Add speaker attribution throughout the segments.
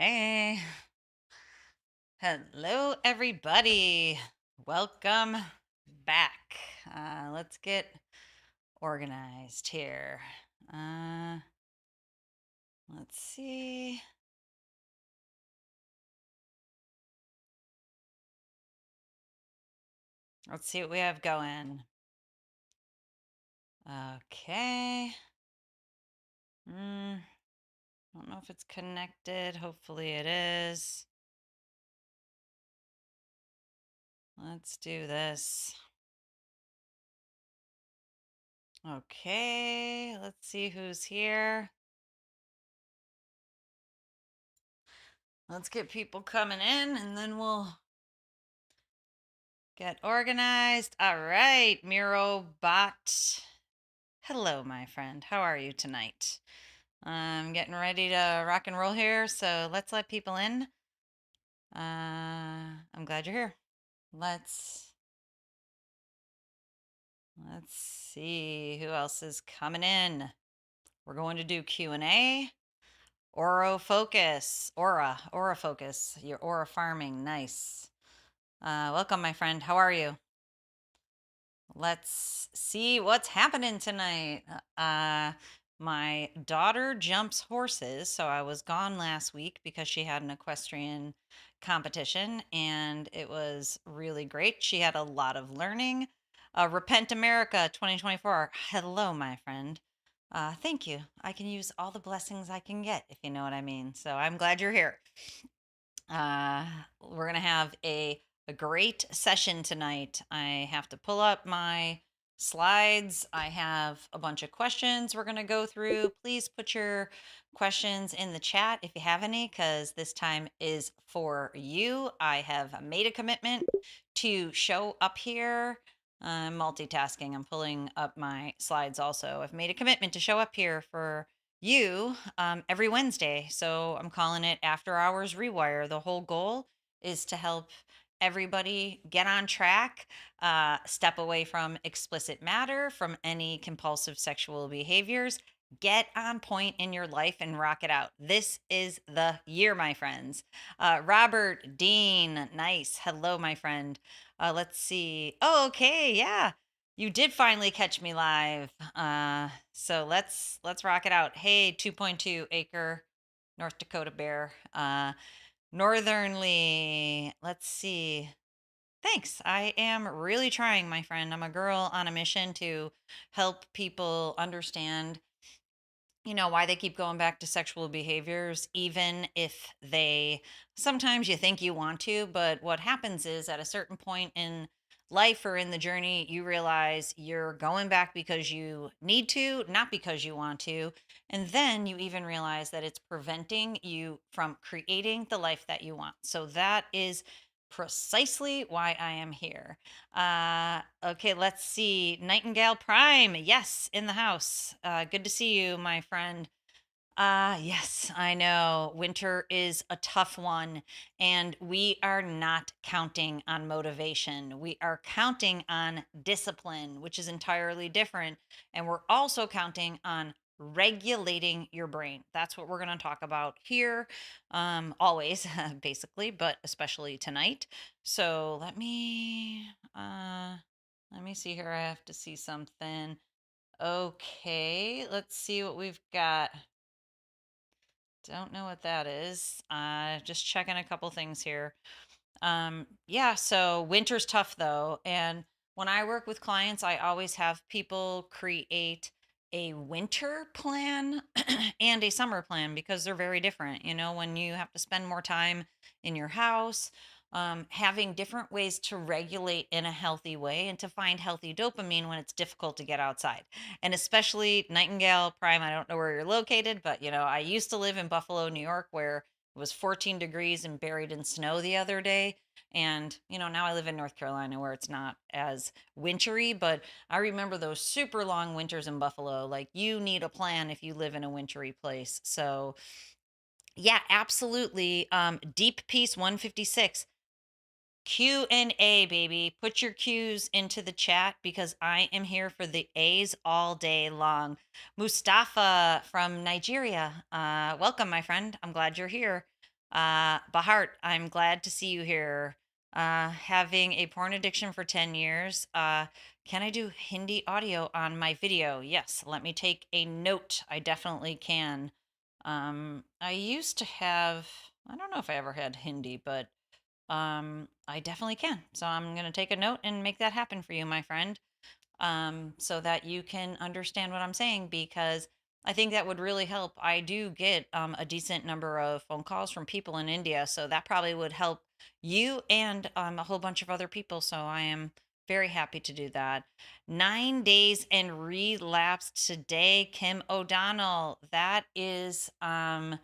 Speaker 1: Hey, hello everybody. Welcome back. Let's get organized here. Uh, let's see. Let's see what we have going. Okay. Don't know if it's connected. Hopefully it is. Let's do this. Okay, let's see who's here. Let's get people coming in and then we'll get organized. All right, Miro Bot. Hello, my friend. How are you tonight? I'm getting ready to rock and roll here, so let's let people in. I'm glad you're here. Let's see who else is coming in. We're going to do Q&A. Aura focus. Aura focus. Your aura farming. Nice. Welcome, my friend. How are you? Let's see what's happening tonight. My daughter jumps horses, so I was gone last week because she had an equestrian competition and it was really great. She had a lot of learning. Repent America 2024. Hello, my friend. Thank you. I can use all the blessings I can get, if you know what I mean. So I'm glad you're here. Uh, we're going to have a great session tonight. I have to pull up my slides. I have a bunch of questions we're going to go through. Please put your questions in the chat if you have any, because this time is for you. I have made a commitment to show up here. I'm multitasking. I'm pulling up my slides also. I've made a commitment to show up here for you every Wednesday. So I'm calling it After Hours Rewire. The whole goal is to help everybody get on track, step away from explicit matter, from any compulsive sexual behaviors, get on point in your life and rock it out. This is the year, my friends. Robert Dean, nice. Hello, my friend. Let's see. Oh, okay, yeah. You did finally catch me live. So let's rock it out. Hey, 2.2 acre North Dakota bear. Northernly. Let's see. Thanks. I am really trying, my friend. I'm a girl on a mission to help people understand, why they keep going back to sexual behaviors, even if they sometimes you think you want to, but what happens is at a certain point in life or in the journey, you realize you're going back because you need to, not because you want to. And then you even realize that it's preventing you from creating the life that you want. So that is precisely why I am here. Okay, let's see. Nightingale Prime. Yes, in the house. Good to see you, my friend. Yes, I know. Winter is a tough one, and we are not counting on motivation. We are counting on discipline, which is entirely different. And we're also counting on regulating your brain. That's what we're going to talk about here, always, basically, but especially tonight. So let me see here. I have to see something. Okay, let's see what we've got. Don't know what that is. Just checking a couple things here. Yeah, so winter's tough though. And when I work with clients, I always have people create a winter plan and a summer plan because they're very different. When you have to spend more time in your house, having different ways to regulate in a healthy way and to find healthy dopamine when it's difficult to get outside. And especially Nightingale Prime, I don't know where you're located, but I used to live in Buffalo, New York, where it was 14 degrees and buried in snow the other day. And, now I live in North Carolina where it's not as wintry, but I remember those super long winters in Buffalo. Like, you need a plan if you live in a wintry place. So, yeah, absolutely. Deep Peace 156. Q&A, baby. Put your Q's into the chat because I am here for the A's all day long. Mustafa from Nigeria. Welcome, my friend. I'm glad you're here. Bahart, I'm glad to see you here. Having a porn addiction for 10 years. Can I do Hindi audio on my video? Yes, let me take a note. I definitely can. I used to have, I don't know if I ever had Hindi, but I definitely can. So I'm going to take a note and make that happen for you, my friend, so that you can understand what I'm saying because I think that would really help. I do get a decent number of phone calls from people in India, so that probably would help you and a whole bunch of other people. So I am very happy to do that. 9 days and relapsed today, Kim O'Donnell. That is that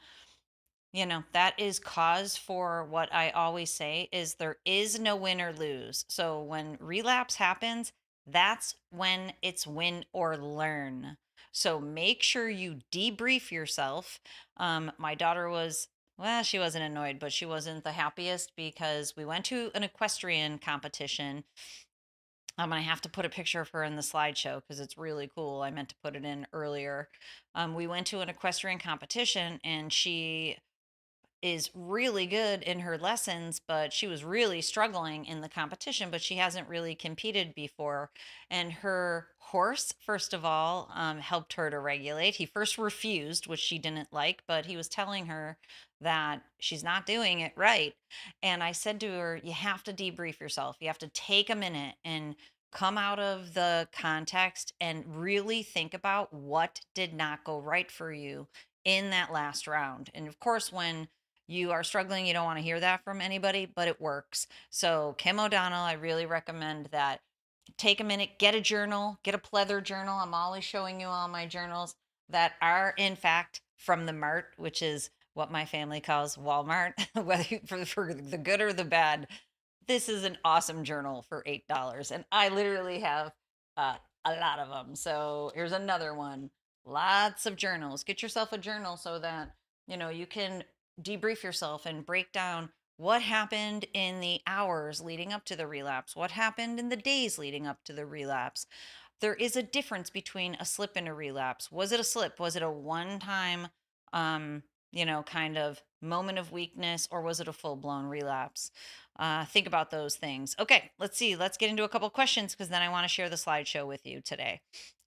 Speaker 1: is cause for what I always say is there is no win or lose. So when relapse happens, that's when it's win or learn. So make sure you debrief yourself. My daughter was, well, she wasn't annoyed, but she wasn't the happiest because we went to an equestrian competition. I have to put a picture of her in the slideshow because it's really cool. I meant to put it in earlier. We went to an equestrian competition and she is really good in her lessons, but she was really struggling in the competition, but she hasn't really competed before. And her horse, first of all, helped her to regulate. He first refused, which she didn't like, but he was telling her that she's not doing it right. And I said to her, you have to debrief yourself. You have to take a minute and come out of the context and really think about what did not go right for you in that last round. And of course, when you are struggling, you don't want to hear that from anybody, but it works. So, Kim O'Donnell, I really recommend that. Take a minute, get a journal, get a pleather journal. I'm always showing you all my journals that are, in fact, from the Mart, which is what my family calls Walmart, whether for the good or the bad. This is an awesome journal for $8. And I literally have a lot of them. So here's another one. Lots of journals. Get yourself a journal so that, you can debrief yourself and break down what happened in the hours leading up to the relapse, what happened in the days leading up to the relapse. There is a difference between a slip and a relapse. Was it a slip? Was it a one time, um, kind of moment of weakness, or was it a full blown relapse? Think about those things. Okay, let's see. Let's get into a couple questions because then I want to share the slideshow with you today.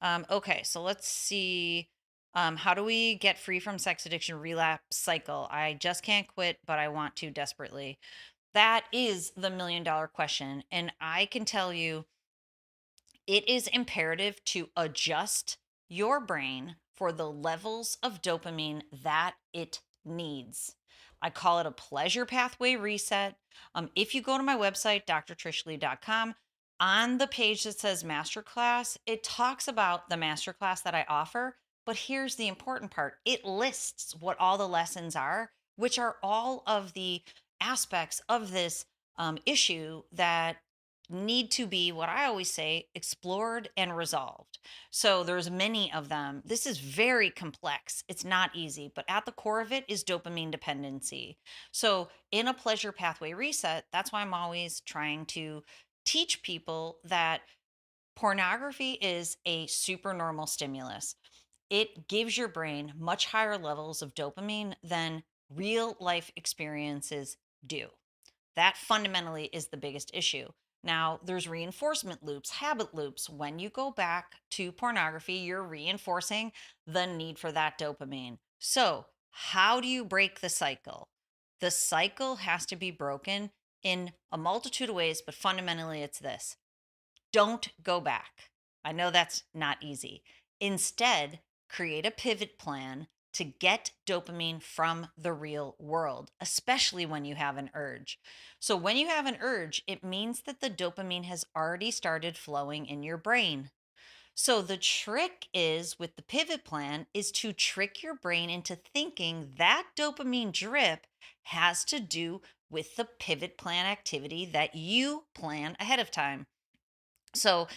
Speaker 1: Okay, so let's see. How do we get free from sex addiction relapse cycle? I just can't quit, but I want to desperately. That is the $1 million question. And I can tell you it is imperative to adjust your brain for the levels of dopamine that it needs. I call it a pleasure pathway reset. If you go to my website, drtrishleigh.com, on the page that says masterclass, it talks about the masterclass that I offer. But here's the important part it lists what all the lessons are, which are all of the aspects of this issue that need to be what I always say explored and resolved. So there's many of them. This is very complex. It's not easy, but at the core of it is dopamine dependency. So in a pleasure pathway reset, that's why I'm always trying to teach people that pornography is a supernormal stimulus. It gives your brain much higher levels of dopamine than real life experiences do. That fundamentally is the biggest issue. Now, there's reinforcement loops, habit loops. When you go back to pornography, you're reinforcing the need for that dopamine. So, how do you break the cycle? The cycle has to be broken in a multitude of ways, but fundamentally, it's this: don't go back. I know that's not easy. Instead, create a pivot plan to get dopamine from the real world, especially when you have an urge. So, when you have an urge, it means that the dopamine has already started flowing in your brain. So, the trick is with the pivot plan is to trick your brain into thinking that dopamine drip has to do with the pivot plan activity that you plan ahead of time. So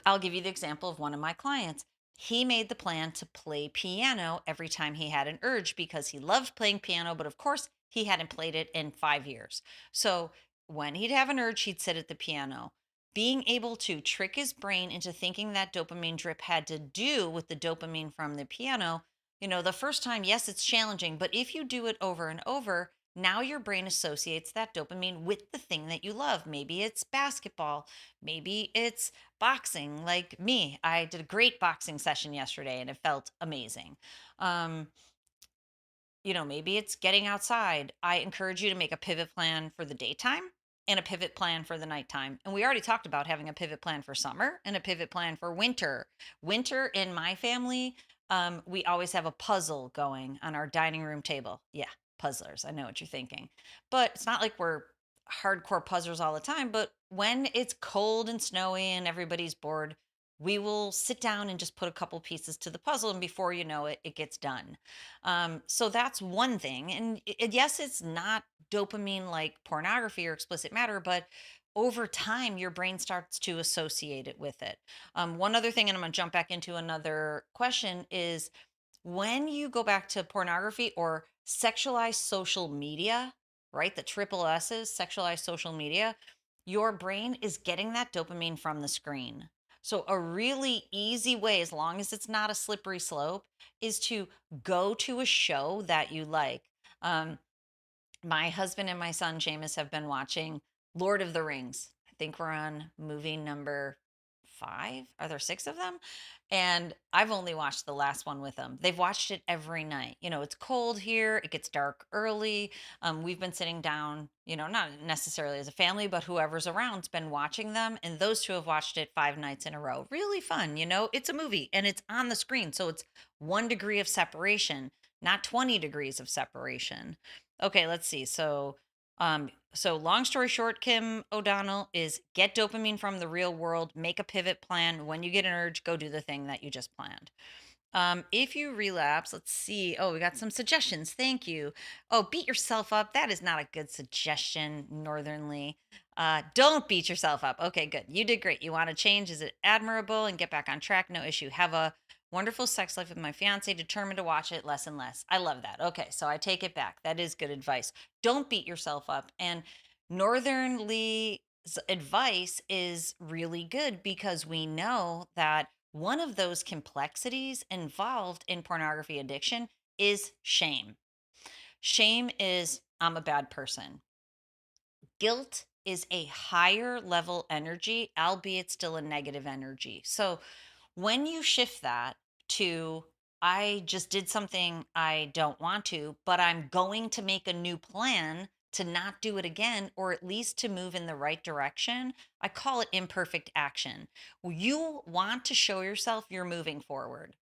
Speaker 1: I'll give you the example of one of my clients. He made the plan to play piano every time he had an urge because he loved playing piano, but of course he hadn't played it in 5 years. So when he'd have an urge, he'd sit at the piano. Being able to trick his brain into thinking that dopamine drip had to do with the dopamine from the piano, the first time, yes, it's challenging, but if you do it over and over, now your brain associates that dopamine with the thing that you love. Maybe it's basketball, maybe it's boxing. Like me, I did a great boxing session yesterday and it felt amazing. Um, maybe it's getting outside. I encourage you to make a pivot plan for the daytime and a pivot plan for the nighttime. And we already talked about having a pivot plan for summer and a pivot plan for winter. Winter in my family, we always have a puzzle going on our dining room table. Yeah, puzzlers. I know what you're thinking. But it's not like we're hardcore puzzlers all the time. But when it's cold and snowy and everybody's bored, we will sit down and just put a couple pieces to the puzzle. And before you know it, it gets done. So that's one thing. And yes, it's not dopamine like pornography or explicit matter, but over time, your brain starts to associate it with it. One other thing, and I'm going to jump back into another question, is when you go back to pornography or sexualized social media, right? The triple S's, sexualized social media, your brain is getting that dopamine from the screen. So, a really easy way, as long as it's not a slippery slope, is to go to a show that you like. Um, my husband and my son Seamus have been watching Lord of the Rings. I think we're on movie number 5. Are there 6 of them? And I've only watched the last one with them. They've watched it every night. It's cold here. It gets dark early. We've been sitting down, not necessarily as a family, but whoever's around's been watching them. And those two have watched it 5 nights in a row. Really fun. It's a movie and it's on the screen. So it's 1 degree of separation, not 20 degrees of separation. Okay, let's see. So long story short, Kim O'Donnell, is get dopamine from the real world, make a pivot plan. When you get an urge, go do the thing that you just planned. If you relapse, let's see. Oh, we got some suggestions. Thank you. Oh, beat yourself up. That is not a good suggestion, Northern Lee. Don't beat yourself up. Okay, good. You did great. You want to change? Is it admirable and get back on track? No issue. Have a wonderful sex life with my fiance, determined to watch it less and less. I love that. Okay, so I take it back. That is good advice. Don't beat yourself up. And Northern Lee's advice is really good because we know that one of those complexities involved in pornography addiction is shame. Shame is, I'm a bad person. Guilt is a higher level energy, albeit still a negative energy. So when you shift that to, I just did something I don't want to, but I'm going to make a new plan to not do it again, or at least to move in the right direction, I call it imperfect action. You want to show yourself you're moving forward.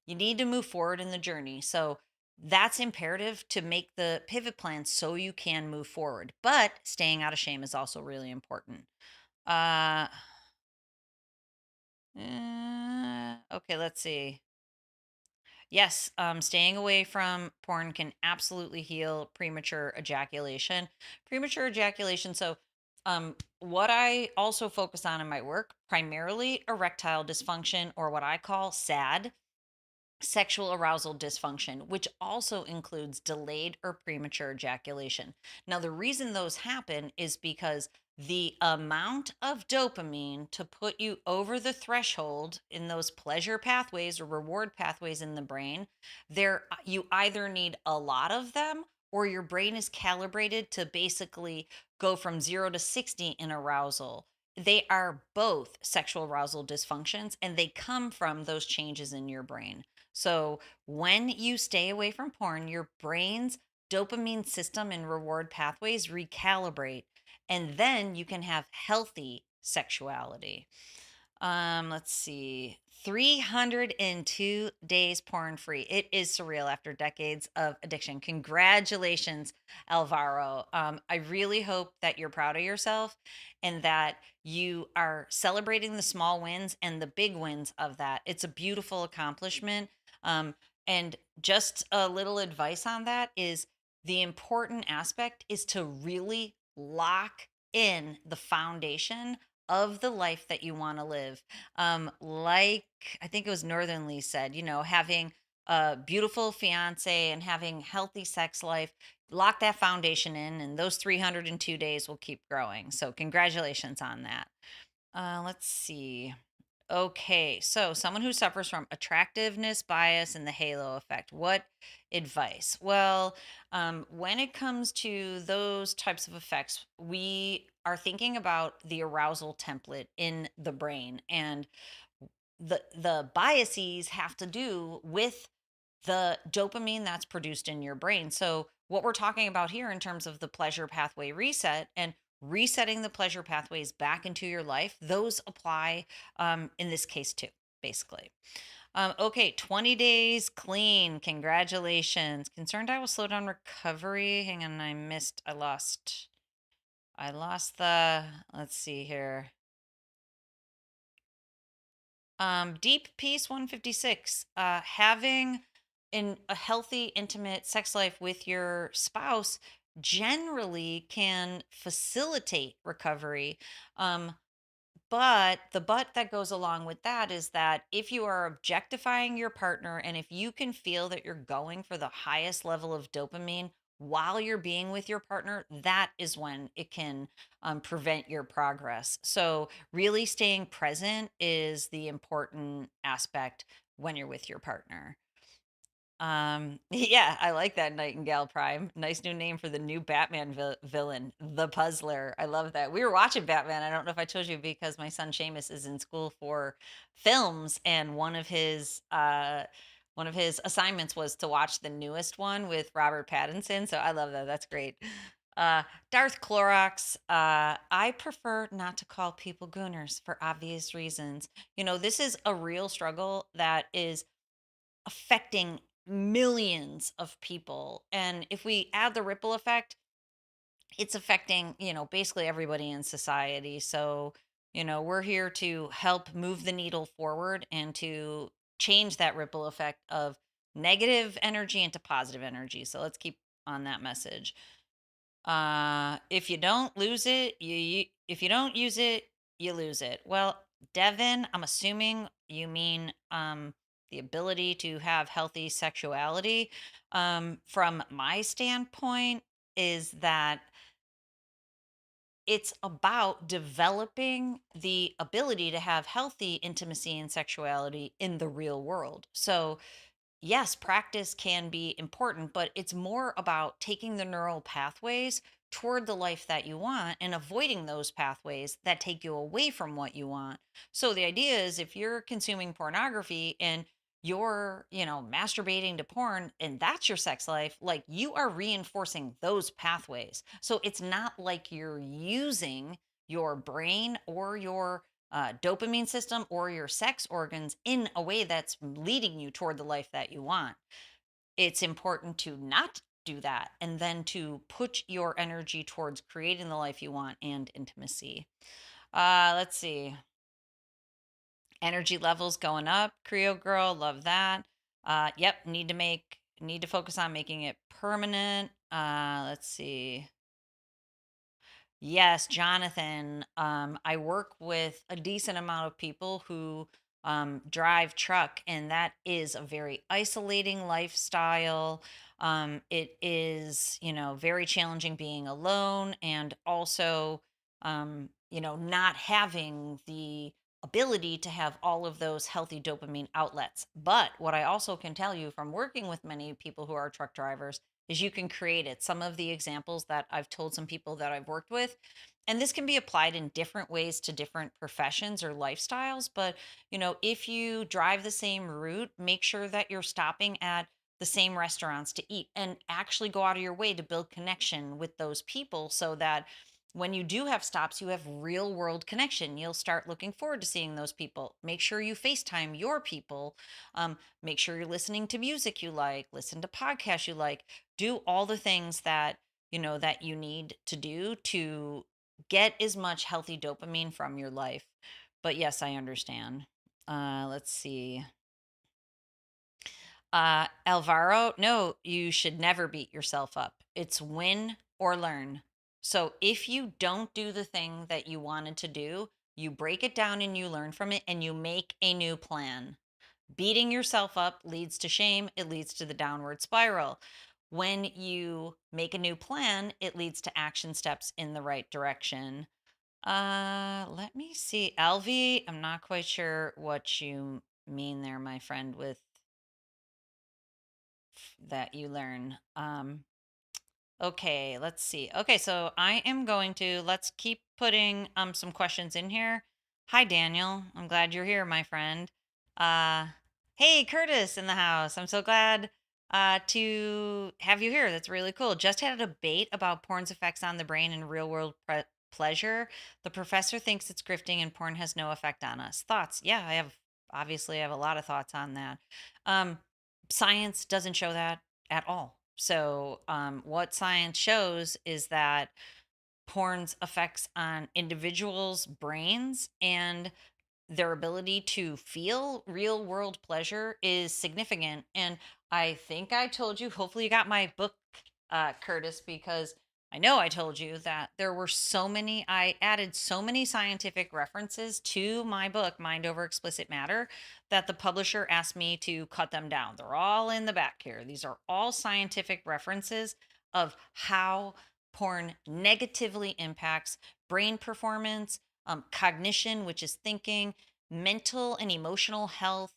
Speaker 1: You need to move forward in the journey. So that's imperative to make the pivot plan so you can move forward. But staying out of shame is also really important. Uh, okay, let's see. Yes, staying away from porn can absolutely heal premature ejaculation. Premature ejaculation. So, what I also focus on in my work, primarily erectile dysfunction, or what I call SAD, sexual arousal dysfunction, which also includes delayed or premature ejaculation. Now, the reason those happen is because the amount of dopamine to put you over the threshold in those pleasure pathways or reward pathways in the brain, there you either need a lot of them or your brain is calibrated to basically go from 0 to 60 in arousal. They are both sexual arousal dysfunctions and they come from those changes in your brain. So when you stay away from porn, your brain's dopamine system and reward pathways recalibrate, and then you can have healthy sexuality. Let's see. 302 days porn free. It is surreal after decades of addiction. Congratulations, Alvaro. I really hope that you're proud of yourself and that you are celebrating the small wins and the big wins of that. It's a beautiful accomplishment. Um, and just a little advice on that is the important aspect is to really lock in the foundation of the life that you want to live. Like I think it was Northern Lee said, having a beautiful fiance and having healthy sex life, lock that foundation in, and those 302 days will keep growing. So congratulations on that. Let's see. Okay, so someone who suffers from attractiveness bias and the halo effect, what advice? Well, when it comes to those types of effects, we are thinking about the arousal template in the brain, and the biases have to do with the dopamine that's produced in your brain. So, what we're talking about here in terms of the pleasure pathway reset and resetting the pleasure pathways back into your life, those apply in this case too, basically. Okay, 20 days clean. Congratulations. Concerned I will slow down recovery. Hang on, I lost let's see here. Deep Peace 156. Having in a healthy, intimate sex life with your spouse generally can facilitate recovery. Um, but the but that goes along with that is that if you are objectifying your partner and if you can feel that you're going for the highest level of dopamine while you're being with your partner, that is when it can prevent your progress. So, really staying present is the important aspect when you're with your partner. Yeah, I like that Nightingale Prime. Nice new name for the new Batman villain, the Puzzler. I love that. We were watching Batman. I don't know if I told you because my son Seamus is in school for films, and one of his assignments was to watch the newest one with Robert Pattinson. So I love that. That's great. Uh, Darth Clorox. I prefer not to call people gooners for obvious reasons. This is a real struggle that is affecting millions of people. And if we add the ripple effect, it's affecting, basically everybody in society. So, we're here to help move the needle forward and to change that ripple effect of negative energy into positive energy. So let's keep on that message. If you don't lose it, if you don't use it, you lose it. Well, Devin, I'm assuming you mean the ability to have healthy sexuality. From my standpoint, is that it's about developing the ability to have healthy intimacy and sexuality in the real world. So, yes, practice can be important, but it's more about taking the neural pathways toward the life that you want and avoiding those pathways that take you away from what you want. So the idea is if you're consuming pornography and you're, masturbating to porn and that's your sex life, like you are reinforcing those pathways. So it's not like you're using your brain or your dopamine system or your sex organs in a way that's leading you toward the life that you want. It's important to not do that and then to put your energy towards creating the life you want and intimacy. Let's see. Energy levels going up. Creo girl, love that. Yep, need to focus on making it permanent. Let's see. Yes, Jonathan. I work with a decent amount of people who drive truck, and that is a very isolating lifestyle. It is, very challenging being alone and also, not having the ability to have all of those healthy dopamine outlets. But what I also can tell you from working with many people who are truck drivers is you can create it. Some of the examples that I've told some people that I've worked with, and this can be applied in different ways to different professions or lifestyles, but if you drive the same route, make sure that you're stopping at the same restaurants to eat and actually go out of your way to build connection with those people so that when you do have stops, you have real world connection. You'll start looking forward to seeing those people. Make sure you FaceTime your people. Make sure you're listening to music you like, listen to podcasts you like, do all the things that that you need to do to get as much healthy dopamine from your life. But yes, I understand. Let's see. Alvaro, no, you should never beat yourself up. It's win or learn. So if you don't do the thing that you wanted to do, you break it down and you learn from it and you make a new plan. Beating yourself up leads to shame, it leads to the downward spiral. When you make a new plan, it leads to action steps in the right direction. Let me see. LV, I'm not quite sure what you mean there, my friend, with that you learn. Okay, let's see. Okay, so I am going to let's keep putting some questions in here. Hi Daniel. I'm glad you're here, my friend. Uh hey Curtis in the house. I'm so glad to have you here. That's really cool. Just had a debate about porn's effects on the brain and real-world pleasure. The professor thinks it's grifting and porn has no effect on us. Thoughts? Yeah, I have a lot of thoughts on that. Um Science doesn't show that at all. So, what science shows is that porn's effects on individuals' brains and their ability to feel real world pleasure is significant. And I think I told you, hopefully, you got my book, Curtis, because I know I told you that there were so many, I added so many scientific references to my book, Mind Over Explicit Matter, that the publisher asked me to cut them down. They're all in the back here. These are all scientific references of how porn negatively impacts brain performance, cognition, which is thinking, mental and emotional health,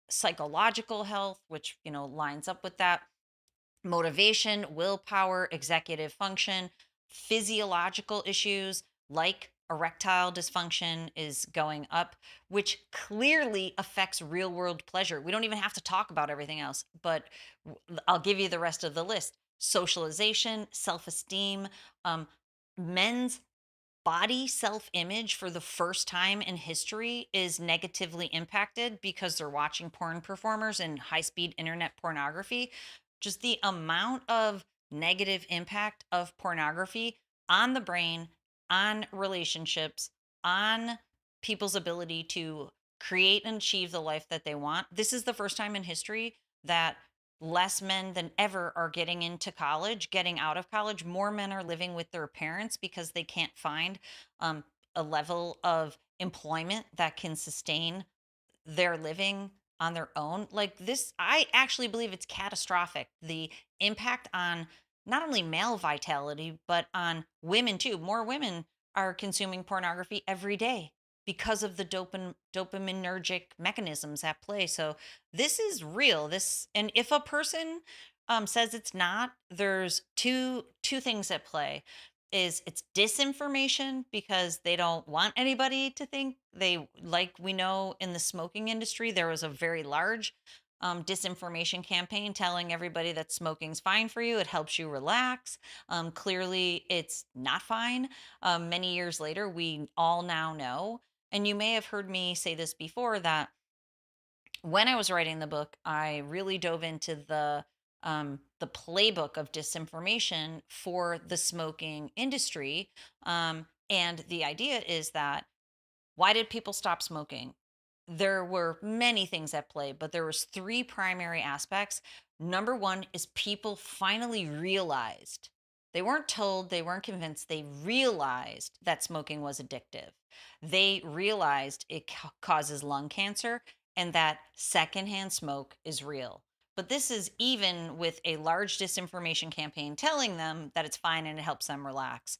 Speaker 1: psychological health, which lines up with that, motivation, willpower, executive function, physiological issues like erectile dysfunction is going up, which clearly affects real world pleasure. We don't even have to talk about everything else, but I'll give you the rest of the list: socialization, self esteem, men's body self image for the first time in history is negatively impacted because they're watching porn performers and high speed internet pornography. Just the amount of negative impact of pornography on the brain, on relationships, on people's ability to create and achieve the life that they want. This is the first time in history that less men than ever are getting into college, getting out of college. More men are living with their parents because they can't find um, a level of employment that can sustain their living on their own. Like this, I actually believe it's catastrophic. The impact on not only male vitality, but on women too. More women are consuming pornography every day because of the dopaminergic mechanisms at play. So this is real. This, and if a person says it's not, there's two things at play. Is it's disinformation because they don't want anybody to think they, like we know in the smoking industry, there was a very large disinformation campaign telling everybody that smoking's fine for you. It helps you relax. Clearly, it's not fine. Many years later, we all now know. And you may have heard me say this before that when I was writing the book, I really dove into the playbook of disinformation for the smoking industry. And the idea is that why did people stop smoking? There were many things at play, but there was three primary aspects. Number one is people finally realized, they weren't told, they weren't convinced, they realized that smoking was addictive. They realized it causes lung cancer and that secondhand smoke is real. But this is even with a large disinformation campaign telling them that it's fine and it helps them relax.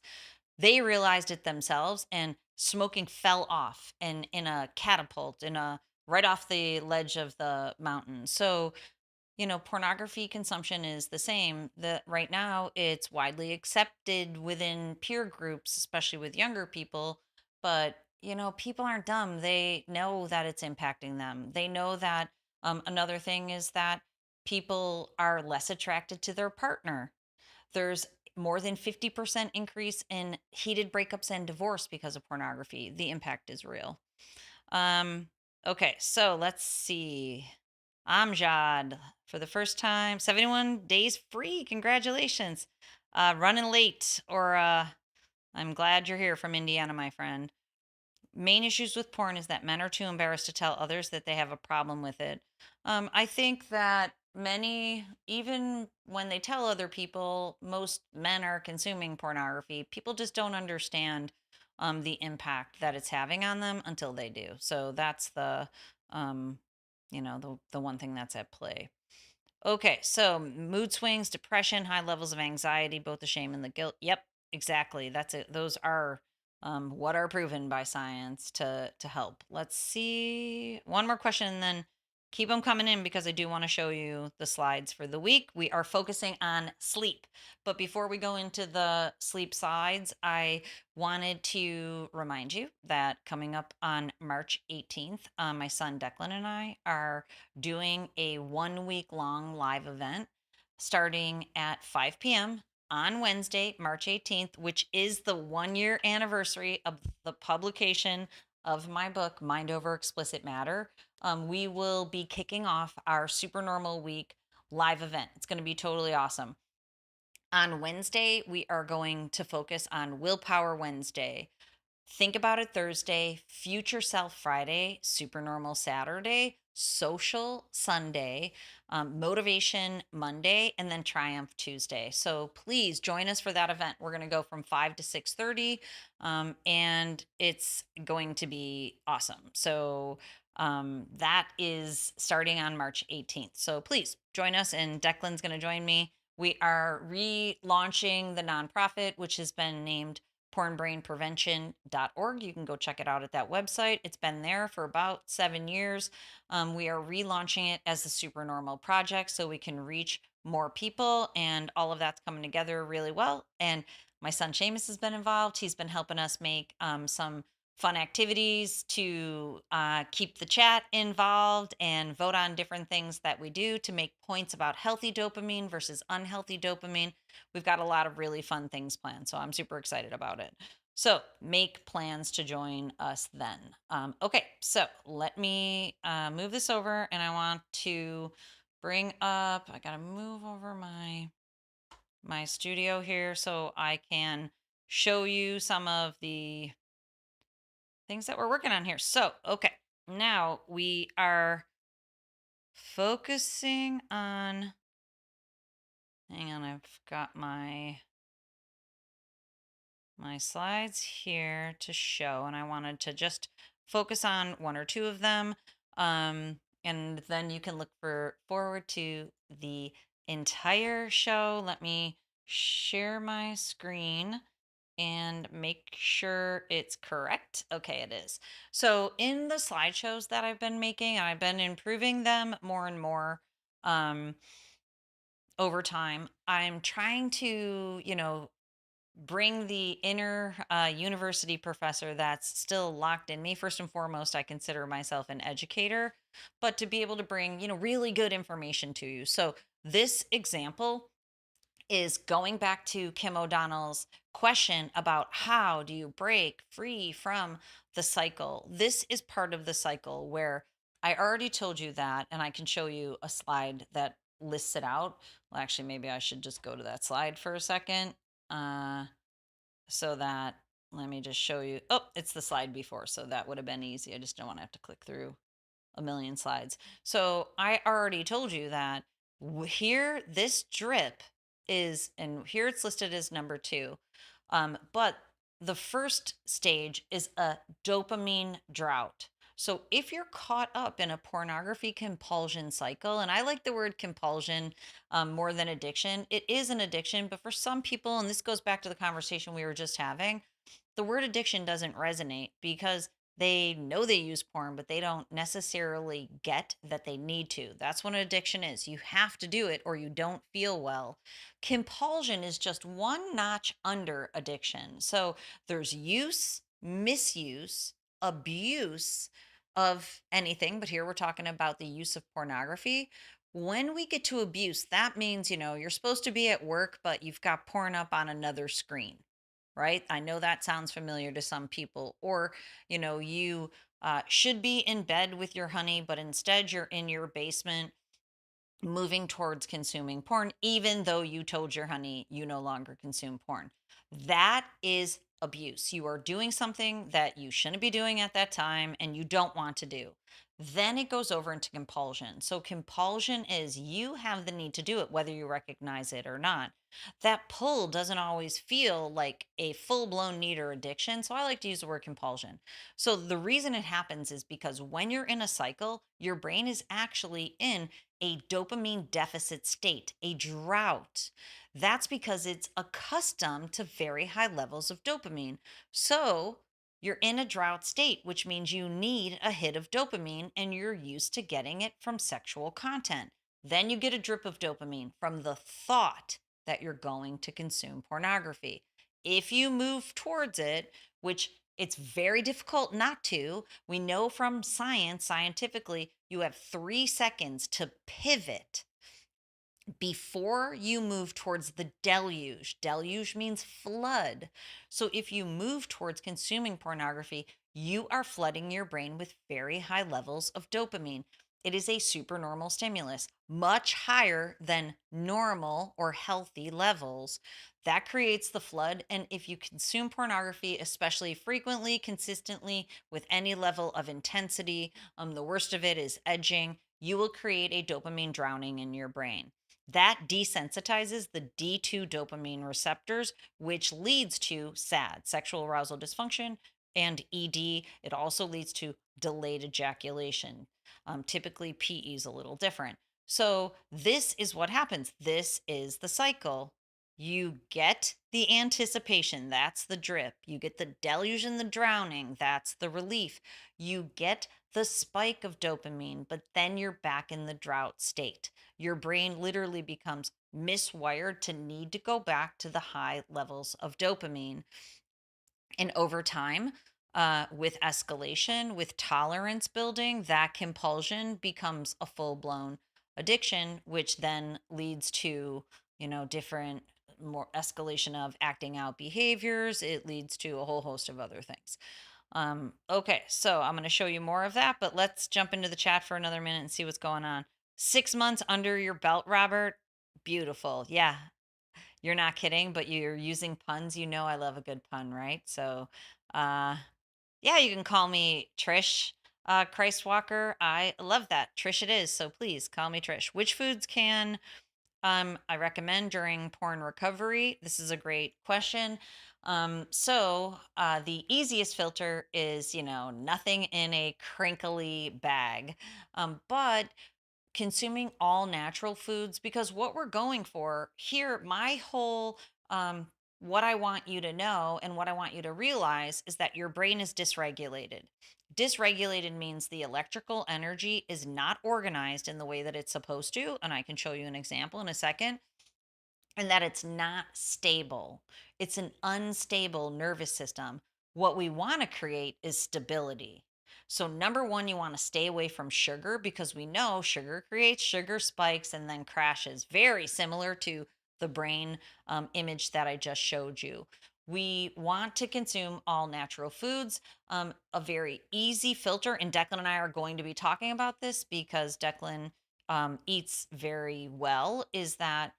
Speaker 1: They realized it themselves, and smoking fell off and in a catapult, in a right off the ledge of the mountain. So, pornography consumption is the same. That right now it's widely accepted within peer groups, especially with younger people. But, people aren't dumb. They know that it's impacting them. They know that another thing is that people are less attracted to their partner. There's more than 50% increase in heated breakups and divorce because of pornography. The impact is real. Um, okay, so let's see. Amjad, for the first time, 71 days free. Congratulations. Running late, or I'm glad you're here from Indiana, my friend. Main issues with porn is that men are too embarrassed to tell others that they have a problem with it. I think that many, even when they tell other people, most men are consuming pornography. People just don't understand the impact that it's having on them until they do. So that's um, the one thing that's at play. Okay, so mood swings, depression, high levels of anxiety, both the shame and the guilt. Yep, exactly. That's it. Those are what are proven by science to help. Let's see one more question, and then keep them coming in because I do want to show you the slides for the week. We are focusing on sleep, but before we go into the sleep slides, I wanted to remind you that coming up on March 18th, my son Declan and I are doing a 1 week long live event starting at 5 p.m. on Wednesday, March 18th, which is the 1 year anniversary of the publication of my book, Mind Over Explicit Matter. We will be kicking off our Supernormal Week live event. It's going to be totally awesome. On Wednesday, we are going to focus on Willpower Wednesday, Think About It Thursday, Future Self Friday, Supernormal Saturday, Social Sunday, Motivation Monday, and then Triumph Tuesday. So please join us for that event. We're going to go from 5 to 6:30, and it's going to be awesome. So that is starting on March 18th. So please join us, and Declan's going to join me. We are relaunching the nonprofit, which has been named pornbrainprevention.org. You can go check it out at that website. It's been there for about 7 years. We are relaunching it as the Supernormal Project so we can reach more people, and all of that's coming together really well. And my son Seamus has been involved. He's been helping us make some fun activities to keep the chat involved and vote on different things that we do to make points about healthy dopamine versus unhealthy dopamine. We've got a lot of really fun things planned, so I'm super excited about it. So make plans to join us then. Okay, so let me move this over, and I want to bring up, I gotta move over my studio here so I can show you some of the things that we're working on here. So, okay, now we are focusing on, hang on, I've got my slides here to show, and I wanted to just focus on one or two of them. And then you can look forward to the entire show. Let me share my screen and make sure it's correct. Okay, it is. So in the slideshows that I've been making, I've been improving them more and more over time. I'm trying to, bring the inner university professor that's still locked in me. First and foremost, I consider myself an educator, but to be able to bring, really good information to you. So this example is going back to Kim O'Donnell's question about how do you break free from the cycle. This is part of the cycle where I already told you that, and I can show you a slide that lists it out. Well, actually, maybe I should just go to that slide for a second. So that, let me just show you. Oh, it's the slide before, so that would have been easy. I just don't want to have to click through a million slides. So I already told you that here, this drip is, and here it's listed as number 2. But the first stage is a dopamine drought. So if you're caught up in a pornography compulsion cycle, and I like the word compulsion more than addiction, it is an addiction, but for some people, and this goes back to the conversation we were just having, the word addiction doesn't resonate because they know they use porn, but they don't necessarily get that they need to. That's what an addiction is. You have to do it or you don't feel well. Compulsion is just one notch under addiction. So there's use, misuse, abuse of anything, but here we're talking about the use of pornography. When we get to abuse, that means, you're supposed to be at work, but you've got porn up on another screen, right? I know that sounds familiar to some people. Or, you should be in bed with your honey, but instead you're in your basement moving towards consuming porn, even though you told your honey you no longer consume porn. That is abuse. You are doing something that you shouldn't be doing at that time and you don't want to do. Then it goes over into compulsion. So, compulsion is you have the need to do it, whether you recognize it or not. That pull doesn't always feel like a full blown need or addiction. So, I like to use the word compulsion. So, the reason it happens is because when you're in a cycle, your brain is actually in a dopamine deficit state, a drought. That's because it's accustomed to very high levels of dopamine. So you're in a drought state, which means you need a hit of dopamine and you're used to getting it from sexual content. Then you get a drip of dopamine from the thought that you're going to consume pornography. If you move towards it, which it's very difficult not to, we know from science, scientifically, you have 3 seconds to pivot before you move towards the deluge. Deluge means flood. So if you move towards consuming pornography, you are flooding your brain with very high levels of dopamine. It is a supernormal stimulus, much higher than normal or healthy levels. That creates the flood. And if you consume pornography, especially frequently, consistently, with any level of intensity, the worst of it is edging, you will create a dopamine drowning in your brain. That desensitizes the D2 dopamine receptors, which leads to SAD, sexual arousal dysfunction, and ED. It also leads to delayed ejaculation. Typically, PE is a little different. So, this is what happens. This is the cycle. You get the anticipation, that's the drip. You get the deluge and the drowning, that's the relief. You get the spike of dopamine, but then you're back in the drought state. Your brain literally becomes miswired to need to go back to the high levels of dopamine. And over time, with escalation, with tolerance building, that compulsion becomes a full blown addiction, which then leads to, different more escalation of acting out behaviors. It leads to a whole host of other things. Okay, so I'm going to show you more of that, but let's jump into the chat for another minute and see what's going on. 6 months under your belt, Robert. Beautiful. Yeah, you're not kidding, but you're using puns. You know I love a good pun, right? So, uh, yeah, you can call me Trish Christwalker. I love that. Trish it is. So please call me Trish. Which foods can I recommend during porn recovery? This is a great question. The easiest filter is, nothing in a crinkly bag. But consuming all natural foods, because what we're going for here, my whole what I want you to know and what I want you to realize is that your brain is dysregulated. Dysregulated means the electrical energy is not organized in the way that it's supposed to, and I can show you an example in a second, and that it's not stable. It's an unstable nervous system. What we want to create is stability. So, number one, you want to stay away from sugar, because we know sugar creates sugar spikes and then crashes, very similar to the brain image that I just showed you. We want to consume all natural foods. A very easy filter, and Declan and I are going to be talking about this because Declan eats very well, is that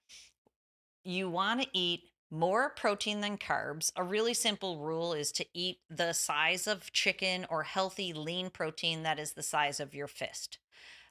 Speaker 1: you want to eat more protein than carbs. A really simple rule is to eat the size of chicken or healthy lean protein that is the size of your fist.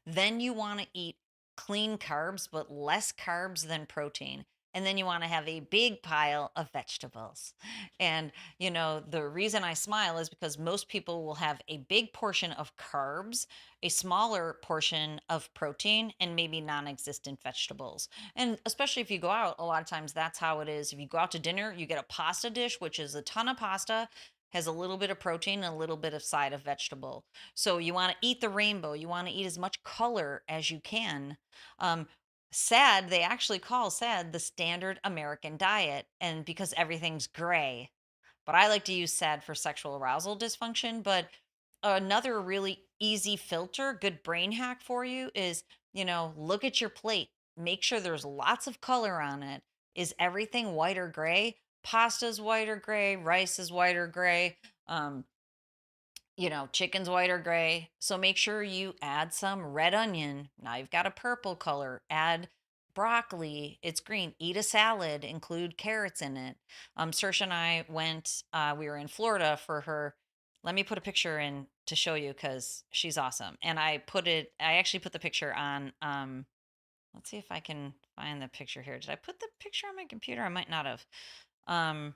Speaker 1: Then you want to eat clean carbs, but less carbs than protein. And then you want to have a big pile of vegetables. And, the reason I smile is because most people will have a big portion of carbs, a smaller portion of protein, and maybe non existent vegetables. And especially if you go out, a lot of times that's how it is. If you go out to dinner, you get a pasta dish, which is a ton of pasta, has a little bit of protein and a little bit of side of vegetable. So you want to eat the rainbow. You want to eat as much color as you can. Um, SAD, they actually call SAD the standard American diet, and because everything's gray. But I like to use SAD for sexual arousal dysfunction. But another really easy filter, good brain hack for you is, look at your plate. Make sure there's lots of color on it. Is everything white or gray? Pasta's white or gray, rice is white or gray. Um, chicken's white or gray. So make sure you add some red onion. Now you've got a purple color. Add broccoli. It's green. Eat a salad. Include carrots in it. Saoirse and I went. We were in Florida for her. Let me put a picture in to show you because she's awesome. And I put it. I actually put the picture on. Let's see if I can find the picture here. Did I put the picture on my computer? I might not have. Um,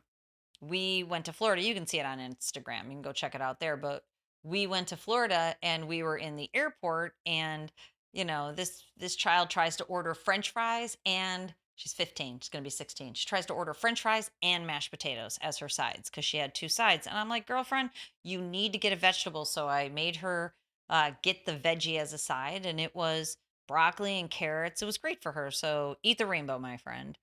Speaker 1: we went to Florida. You can see it on Instagram. You can go check it out there. But we went to Florida and we were in the airport, and this child tries to order French fries, and she's 15. She's going to be 16. She tries to order French fries and mashed potatoes as her sides because she had two sides. And I'm like, girlfriend, you need to get a vegetable. So I made her get the veggie as a side, and it was broccoli and carrots. It was great for her. So eat the rainbow, my friend.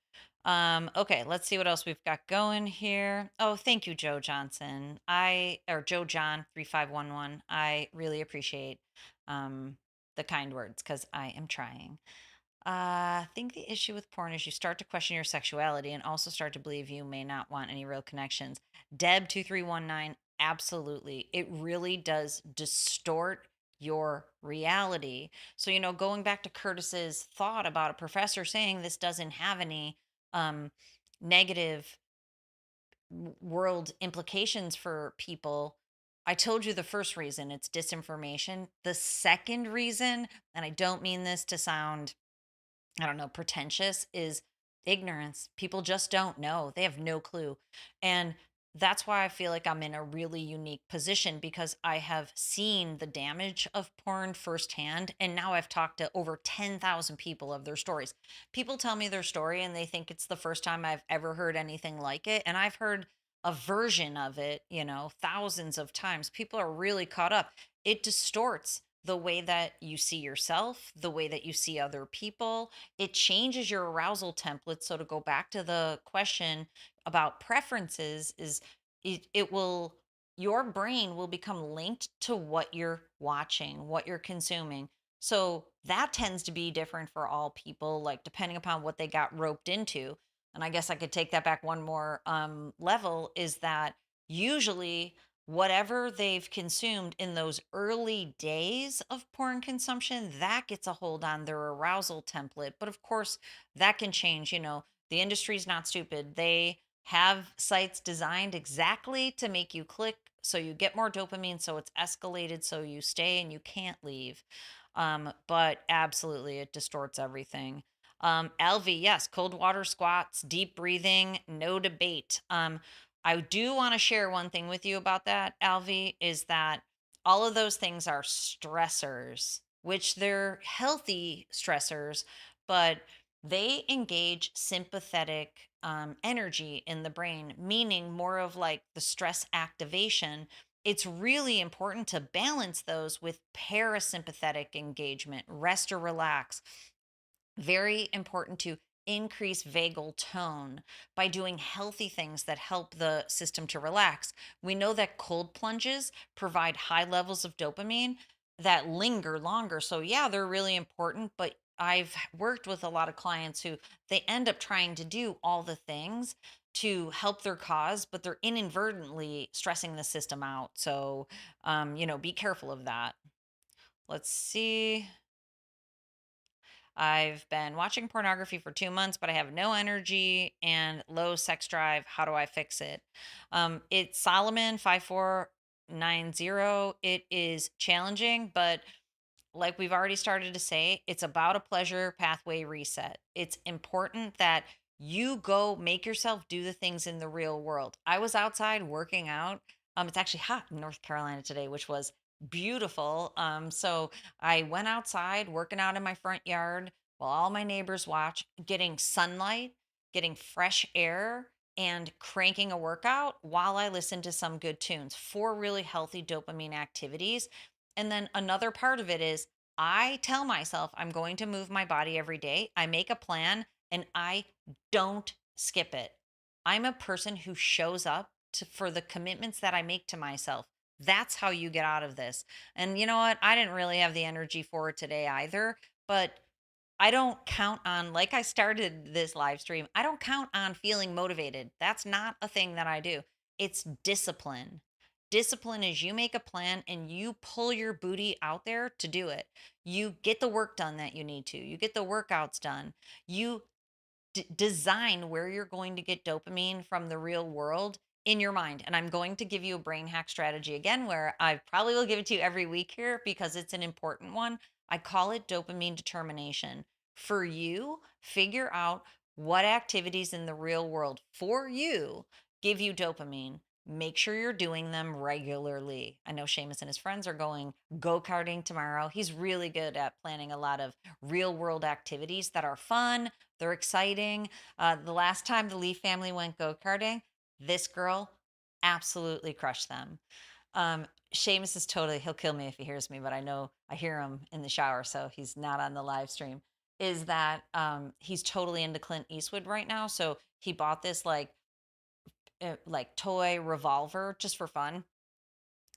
Speaker 1: Okay, let's see what else we've got going here. Oh, thank you, Joe Johnson. Or Joe John 3511. I really appreciate um the kind words because I am trying. I think the issue with porn is you start to question your sexuality and also start to believe you may not want any real connections. Deb2319, absolutely. It really does distort your reality. So, going back to Curtis's thought about a professor saying this doesn't have any um, negative world implications for people. I told you the first reason, it's disinformation. The second reason, and I don't mean this to sound, I don't know, pretentious, is ignorance. People just don't know. They have no clue. And that's why I feel like I'm in a really unique position because I have seen the damage of porn firsthand. And now I've talked to over 10,000 people of their stories. People tell me their story and they think it's the first time I've ever heard anything like it. And I've heard a version of it, thousands of times. People are really caught up. It distorts the way that you see yourself, the way that you see other people. It changes your arousal template. So to go back to the question about preferences, is it will your brain will become linked to what you're watching, what you're consuming. So that tends to be different for all people, like depending upon what they got roped into. And I guess I could take that back one more level, is that usually whatever they've consumed in those early days of porn consumption, that gets a hold on their arousal template. But of course, that can change. The industry's not stupid. They have sites designed exactly to make you click so you get more dopamine, so it's escalated, so you stay and you can't leave. But absolutely, it distorts everything. LV, yes, cold water squats, deep breathing, no debate. I do want to share one thing with you about that, Alvi, is that all of those things are stressors, which they're healthy stressors, but they engage sympathetic energy in the brain, meaning more of like the stress activation. It's really important to balance those with parasympathetic engagement, rest or relax. Very important to increase vagal tone by doing healthy things that help the system to relax. We know that cold plunges provide high levels of dopamine that linger longer. So, yeah, they're really important, but I've worked with a lot of clients who they end up trying to do all the things to help their cause, but they're inadvertently stressing the system out. So, be careful of that. Let's see. I've been watching pornography for 2 months, but I have no energy and low sex drive. How do I fix it? It's Solomon 5490. It is challenging, but like we've already started to say, it's about a pleasure pathway reset. It's important that you go make yourself do the things in the real world. I was outside working out. It's actually hot in North Carolina today, which was beautiful. So I went outside working out in my front yard while all my neighbors watch, getting sunlight, getting fresh air, and cranking a workout while I listen to some good tunes. Four really healthy dopamine activities. And then another part of it is I tell myself I'm going to move my body every day. I make a plan and I don't skip it. I'm a person who shows up for the commitments that I make to myself. That's how you get out of this. And you know what? I didn't really have the energy for it today either, but I don't count on, like I started this live stream, I don't count on feeling motivated. That's not a thing that I do. It's discipline. Discipline is you make a plan and you pull your booty out there to do it. You get the work done that you need to. You get the workouts done. You design where you're going to get dopamine from the real world in your mind. And I'm going to give you a brain hack strategy again, where I probably will give it to you every week here because it's an important one. I call it dopamine determination. For you, figure out what activities in the real world for you give you dopamine. make sure you're doing them regularly. I know Seamus and his friends are going go-karting tomorrow. He's really good at planning a lot of real-world activities that are fun, they're exciting. The last time the Lee family went go-karting, this girl absolutely crushed them. Seamus is totally, he'll kill me if he hears me, but I know I hear him in the shower, so he's not on the live stream. Is that he's totally into Clint Eastwood right now. So he bought this like toy revolver just for fun.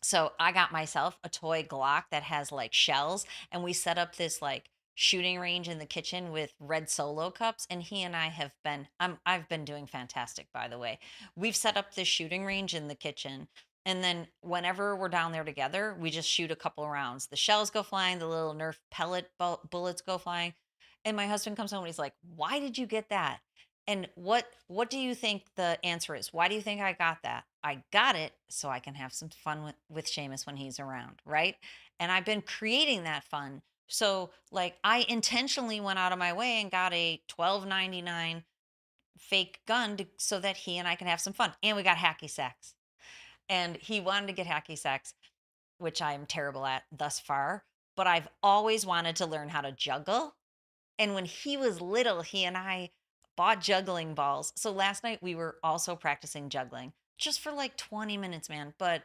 Speaker 1: So I got myself a toy Glock that has like shells, and we set up this like shooting range in the kitchen with red Solo cups. And he and I have been, I've been doing fantastic, by the way. We've set up this shooting range in the kitchen, and then whenever we're down there together, we just shoot a couple rounds. The shells go flying, the little Nerf pellet bullets go flying, and my husband comes home and he's like, "Why did you get that?" And what do you think the answer is? Why do you think I got that? I got it so I can have some fun with Seamus when he's around, right? And I've been creating that fun. So like I intentionally went out of my way and got a 12.99 fake gun so that he and I can have some fun. And we got hacky sacks. And he wanted to get hacky sacks, which I'm terrible at thus far, but I've always wanted to learn how to juggle. And when he was little, he and I bought juggling balls. So last night we were also practicing juggling just for like 20 minutes, man. But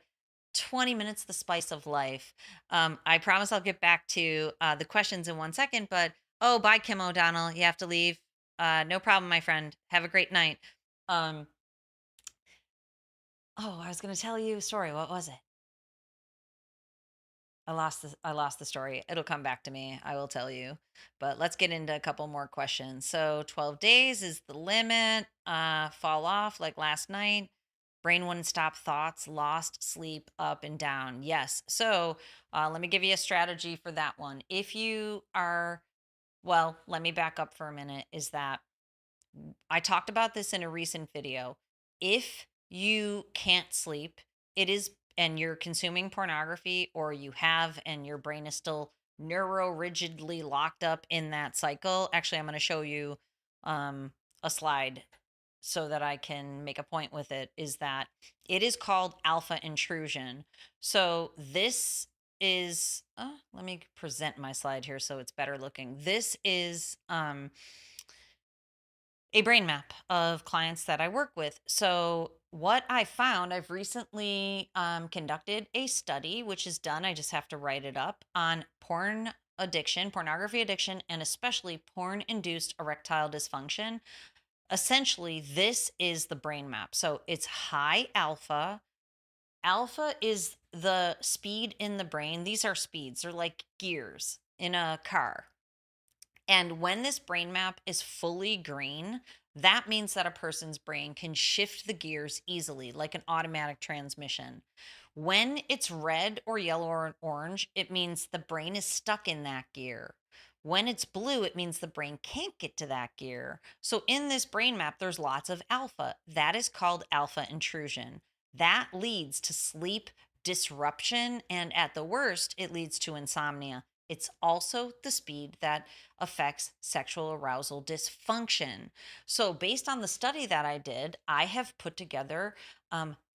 Speaker 1: 20 minutes, the spice of life. I promise I'll get back to the questions in 1 second. But oh, bye, Kim O'Donnell. You have to leave. No problem, my friend. Have a great night. Um, oh, I was going to tell you a story. What was it? I lost the story. It'll come back to me. I will tell you. But let's get into a couple more questions. So 12 days is the limit. Fall off like last night. Brain wouldn't stop thoughts, lost sleep up and down. Yes. So let me give you a strategy for that one. If you are, well, let me back up for a minute. Is that I talked about this in a recent video. If you can't sleep, it is, and you're consuming pornography, or you have, and your brain is still neuro rigidly locked up in that cycle. Actually, I'm going to show you a slide so that I can make a point with it. Is that it is called alpha intrusion. So this is, let me present my slide here so it's better looking. This is, a brain map of clients that I work with. So, what I found, I've recently conducted a study, which is done, I just have to write it up, on porn addiction, pornography addiction, and especially porn induced erectile dysfunction. Essentially, this is the brain map. So, it's high alpha. Alpha is the speed in the brain. These are speeds, they're like gears in a car. And when this brain map is fully green, that means that a person's brain can shift the gears easily, like an automatic transmission. When it's red or yellow or orange, it means the brain is stuck in that gear. When it's blue, it means the brain can't get to that gear. So in this brain map, there's lots of alpha. That is called alpha intrusion. That leads to sleep disruption, and at the worst, it leads to insomnia. It's also the speed that affects sexual arousal dysfunction. So, based on the study that I did, I have put together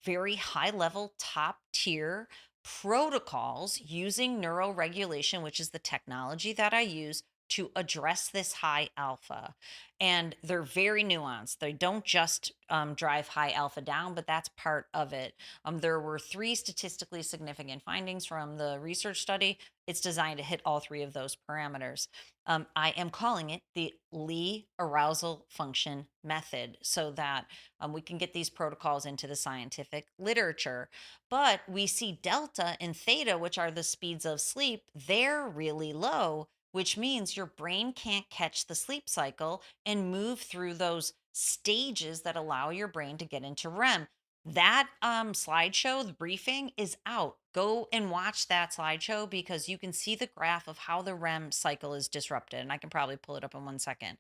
Speaker 1: very high level, top tier protocols using neuroregulation, which is the technology that I use to address this high alpha. And they're very nuanced. They don't just drive high alpha down, but that's part of it. There were three statistically significant findings from the research study. It's designed to hit all three of those parameters. I am calling it the Leigh arousal function method so that we can get these protocols into the scientific literature. But we see delta and theta, which are the speeds of sleep, they're really low, which means your brain can't catch the sleep cycle and move through those stages that allow your brain to get into REM. That slideshow, the briefing, is out. Go and watch that slideshow because you can see the graph of how the REM cycle is disrupted. And I can probably pull it up in 1 second.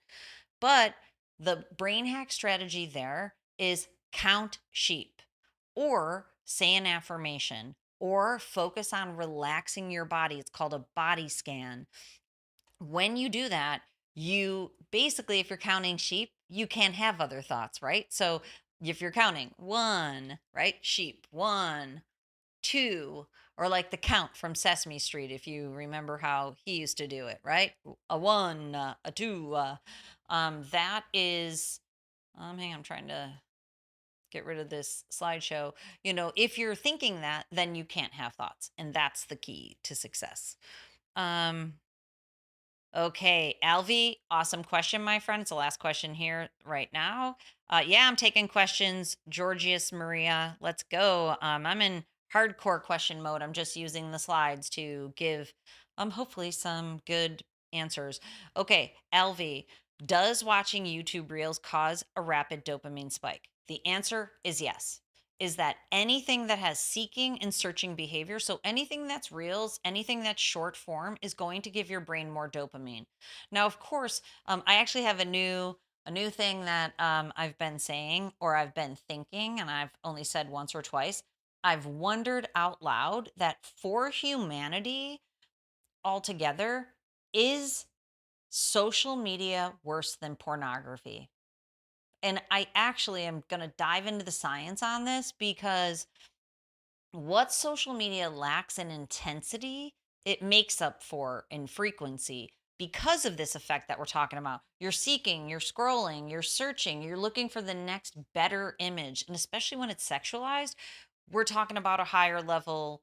Speaker 1: But the brain hack strategy there is count sheep, or say an affirmation, or focus on relaxing your body. It's called a body scan. When you do that, you basically, if you're counting sheep, you can't have other thoughts, right? So if you're counting, one, right? Sheep, one, two, or like the count from Sesame Street, if you remember how he used to do it, right? A one, a two. That is, hang on, I'm trying to get rid of this slideshow. If you're thinking that, then you can't have thoughts. And that's the key to success. Um, Okay, Alvi, awesome question, my friend. It's the last question here right now. Yeah, I'm taking questions. Georgius Maria, let's go. I'm in hardcore question mode. I'm just using the slides to give hopefully some good answers. Okay, Alvi, does watching YouTube Reels cause a rapid dopamine spike? The answer is yes. Is that anything that has seeking and searching behavior, so anything that's reels, anything that's short form, is going to give your brain more dopamine. Now, of course, I actually have a new thing that I've been saying, or I've been thinking, and I've only said once or twice. I've wondered out loud that for humanity altogether, is social media worse than pornography? And I actually am going to dive into the science on this, because what social media lacks in intensity, it makes up for in frequency because of this effect that we're talking about. You're seeking, you're scrolling, you're searching, you're looking for the next better image. And especially when it's sexualized, we're talking about a higher level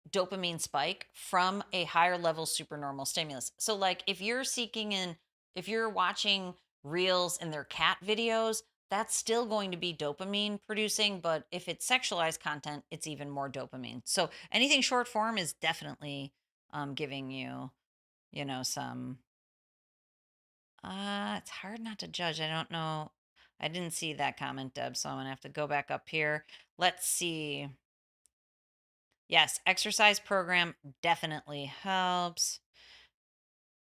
Speaker 1: dopamine spike from a higher level supernormal stimulus. So, like, if you're watching reels and their cat videos, that's still going to be dopamine producing. But if it's sexualized content, it's even more dopamine. So, anything short form is definitely giving you, some. It's hard not to judge. I don't know. I didn't see that comment, Deb. So, I'm going to have to go back up here. Let's see. Yes, exercise program definitely helps.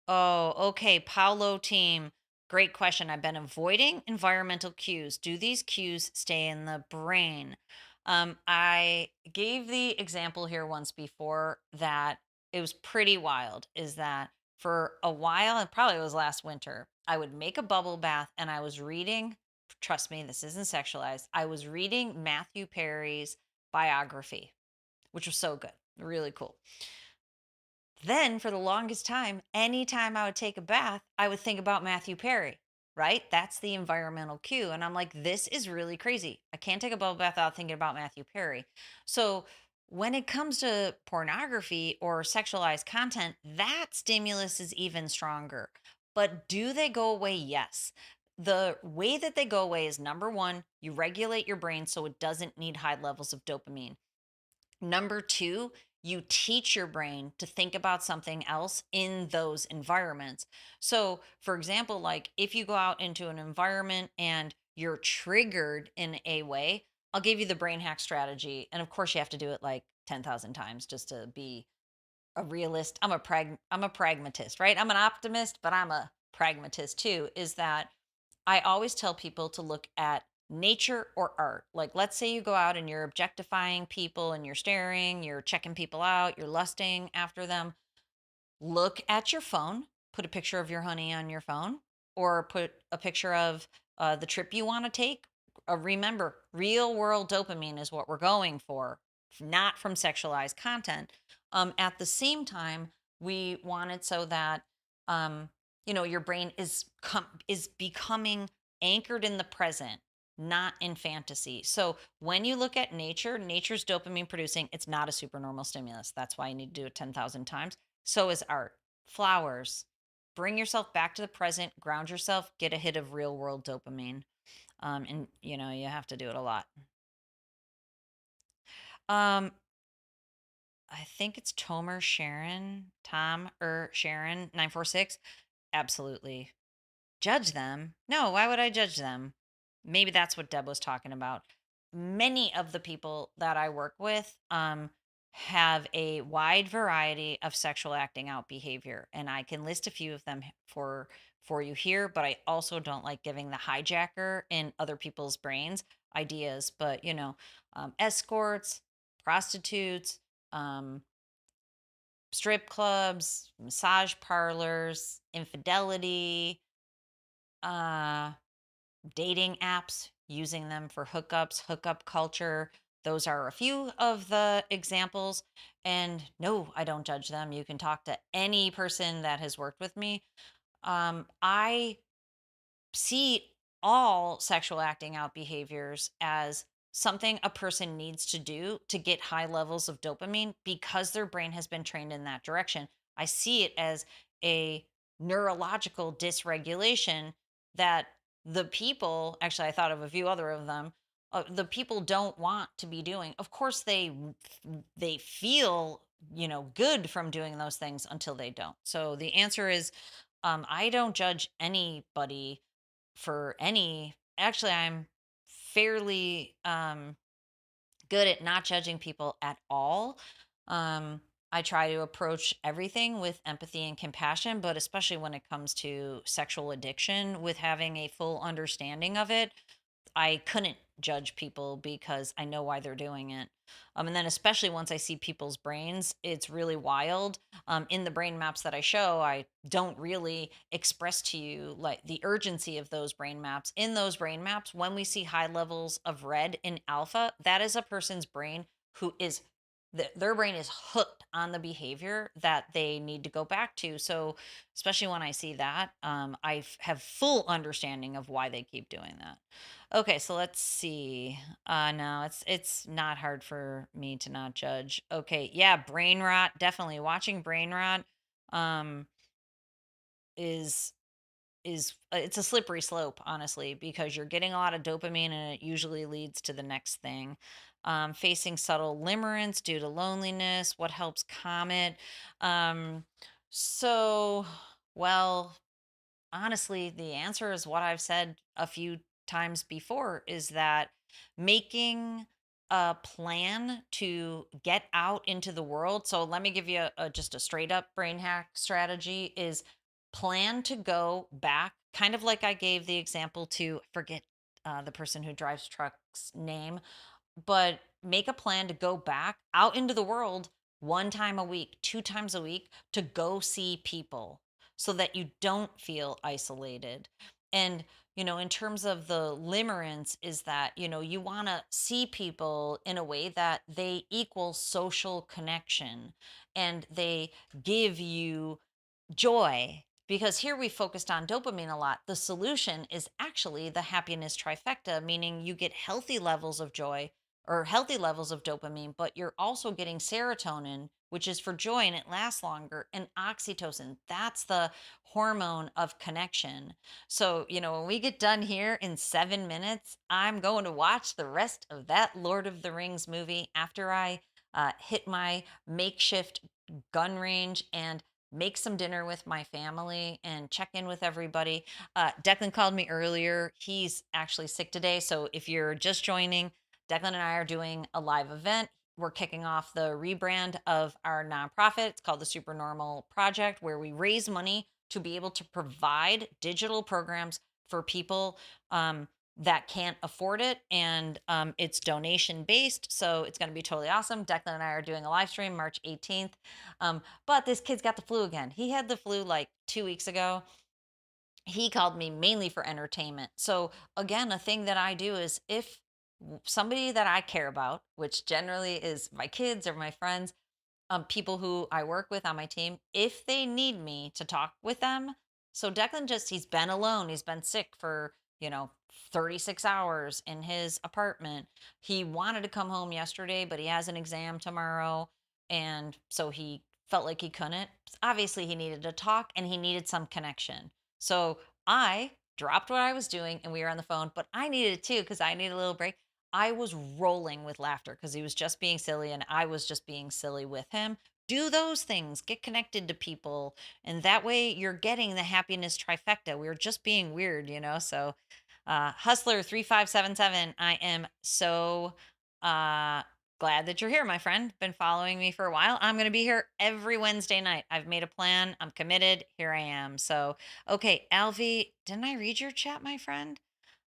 Speaker 1: Oh, okay. Paulo team. Great question. I've been avoiding environmental cues. Do these cues stay in the brain? I gave the example here once before that it was pretty wild. Is that for a while, and probably it was last winter, I would make a bubble bath and I was reading, trust me, this isn't sexualized. I was reading Matthew Perry's biography, which was so good, really cool. Then, for the longest time, anytime I would take a bath, I would think about Matthew Perry, right? That's the environmental cue. And I'm like, this is really crazy. I can't take a bubble bath without thinking about Matthew Perry. So, when it comes to pornography or sexualized content, that stimulus is even stronger. But do they go away? Yes. The way that they go away is, number one, you regulate your brain so it doesn't need high levels of dopamine. Number two, you teach your brain to think about something else in those environments. So, for example, like if you go out into an environment and you're triggered in a way, I'll give you the brain hack strategy. And of course, you have to do it like 10,000 times just to be a realist. I'm a pragmatist, right? I'm an optimist, but I'm a pragmatist too. Is that I always tell people to look at nature or art. Like, let's say you go out and you're objectifying people and you're staring, you're checking people out, you're lusting after them. Look at your phone, put a picture of your honey on your phone, or put a picture of the trip you want to take. Remember, real world dopamine is what we're going for, not from sexualized content. At the same time, we want it so that your brain is becoming anchored in the present, not in fantasy. So when you look at nature, nature's dopamine producing. It's not a supernormal stimulus. That's why you need to do it 10,000 times. So is art, flowers. Bring yourself back to the present, ground yourself, get a hit of real world dopamine. And you have to do it a lot. Um, I think it's Tom or Sharon 946. Absolutely. Judge them? No, why would I judge them? Maybe that's what Deb was talking about. Many of the people that I work with have a wide variety of sexual acting out behavior, and I can list a few of them for you here. But I also don't like giving the hijacker in other people's brains ideas. But escorts, prostitutes, um, strip clubs, massage parlors, infidelity, uh dating apps, using them for hookups, hookup culture. Those are a few of the examples. And no, I don't judge them. You can talk to any person that has worked with me. I see all sexual acting out behaviors as something a person needs to do to get high levels of dopamine because their brain has been trained in that direction. I see it as a neurological dysregulation that the people, actually, I thought of a few other of them, the people don't want to be doing. Of course, they feel, good from doing those things until they don't. So the answer is, I don't judge anybody for any. Actually, I'm fairly good at not judging people at all. um I try to approach everything with empathy and compassion, but especially when it comes to sexual addiction, with having a full understanding of it. I couldn't judge people because I know why they're doing it. And then, especially once I see people's brains, it's really wild. In the brain maps that I show, I don't really express to you like the urgency of those brain maps. In those brain maps, when we see high levels of red in alpha, that is a person's brain who is their brain is hooked on the behavior that they need to go back to. So, especially when I see that, have full understanding of why they keep doing that. Okay, so let's see. No, it's not hard for me to not judge. Okay, yeah, brain rot, definitely. Watching brain rot um is it's a slippery slope, honestly, because you're getting a lot of dopamine and it usually leads to the next thing. Facing subtle limerence due to loneliness, what helps calm it? Um so well, honestly, the answer is what I've said a few times before, is that making a plan to get out into the world. So let me give you just a straight up brain hack strategy is plan to go back, kind of like I gave the example to forget the person who drives trucks name, but make a plan to go back out into the world one time a week, two times a week, to go see people so that you don't feel isolated. And, in terms of the limerence, is that, you want to see people in a way that they equal social connection and they give you joy, because here we focused on dopamine a lot. The solution is actually the happiness trifecta, meaning you get healthy levels of joy or healthy levels of dopamine, but you're also getting serotonin, which is for joy and it lasts longer, and oxytocin. That's the hormone of connection. So, when we get done here in 7 minutes, I'm going to watch the rest of that Lord of the Rings movie after I hit my makeshift gun range and make some dinner with my family and check in with everybody. Declan called me earlier. He's actually sick today. So if you're just joining, Declan and I are doing a live event. We're kicking off the rebrand of our nonprofit. It's called the Supernormal Project, where we raise money to be able to provide digital programs for people that can't afford it. And it's donation based. So it's going to be totally awesome. Declan and I are doing a live stream March 18th. But this kid's got the flu again. He had the flu like 2 weeks ago. He called me mainly for entertainment. So, again, a thing that I do is if somebody that I care about, which generally is my kids or my friends, people who I work with on my team, if they need me to talk with them. So Declan he's been alone. He's been sick for, 36 hours in his apartment. He wanted to come home yesterday, but he has an exam tomorrow. And so he felt like he couldn't. Obviously, he needed to talk and he needed some connection. So I dropped what I was doing and we were on the phone, but I needed it too because I needed a little break. I was rolling with laughter because he was just being silly and I was just being silly with him. Do those things, get connected to people, and that way you're getting the happiness trifecta. We were just being weird. So, Hustler 3577, I am so uh, glad that you're here, my friend. Been following me for a while. I'm going to be here every Wednesday night. I've made a plan. I'm committed. Here I am. So, okay, Alvi, didn't I read your chat, my friend?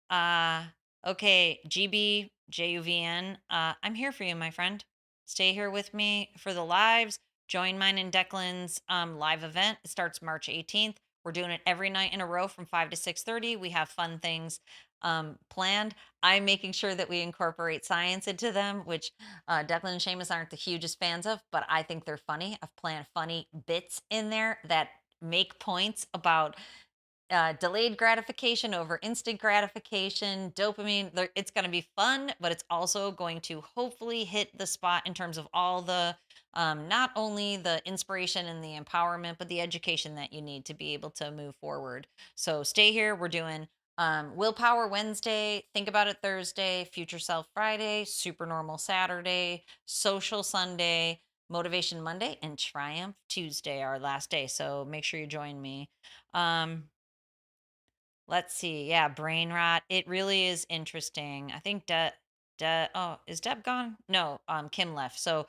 Speaker 1: Uh, okay, GB, JUVN, I'm here for you, my friend. Stay here with me for the lives. Join mine and Declan's live event. It starts March 18th. We're doing it every night in a row from 5 to 6:30. We have fun things planned. I'm making sure that we incorporate science into them, which Declan and Seamus aren't the hugest fans of, but I think they're funny. I've planned funny bits in there that make points about delayed gratification over instant gratification, dopamine. It's going to be fun, but it's also going to hopefully hit the spot in terms of all the not only the inspiration and the empowerment, but the education that you need to be able to move forward. So stay here. We're doing Willpower Wednesday, Think About It Thursday, Future Self Friday, Super Normal Saturday, Social Sunday, Motivation Monday, and Triumph Tuesday, our last day. So make sure you join me. Um, Let's see. Yeah, brain rot. It really is interesting. I think oh, is Deb gone? No, Kim left. So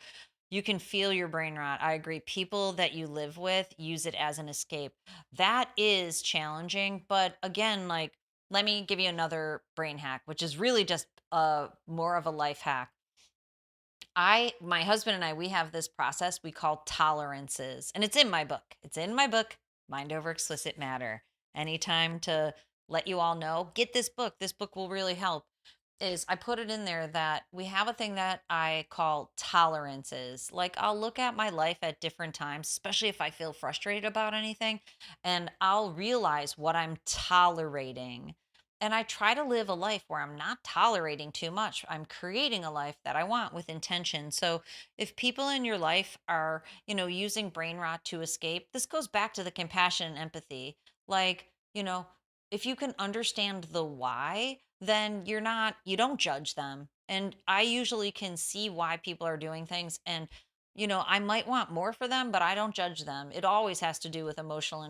Speaker 1: you can feel your brain rot. I agree. People that you live with use it as an escape. That is challenging, but again, like let me give you another brain hack, which is really just more of a life hack. My husband and I, we have this process we call tolerances, and it's in my book. It's in my book, Mind Over Explicit Matter. Anytime to let you all know, get this book. This book will really help. Is I put it in there that we have a thing that I call tolerances. Like I'll look at my life at different times, especially if I feel frustrated about anything, and I'll realize what I'm tolerating. And I try to live a life where I'm not tolerating too much. I'm creating a life that I want with intention. So if people in your life are, using brain rot to escape, this goes back to the compassion and empathy. Like, if you can understand the why, then you don't judge them. And I usually can see why people are doing things. And, I might want more for them, but I don't judge them. It always has to do with emotional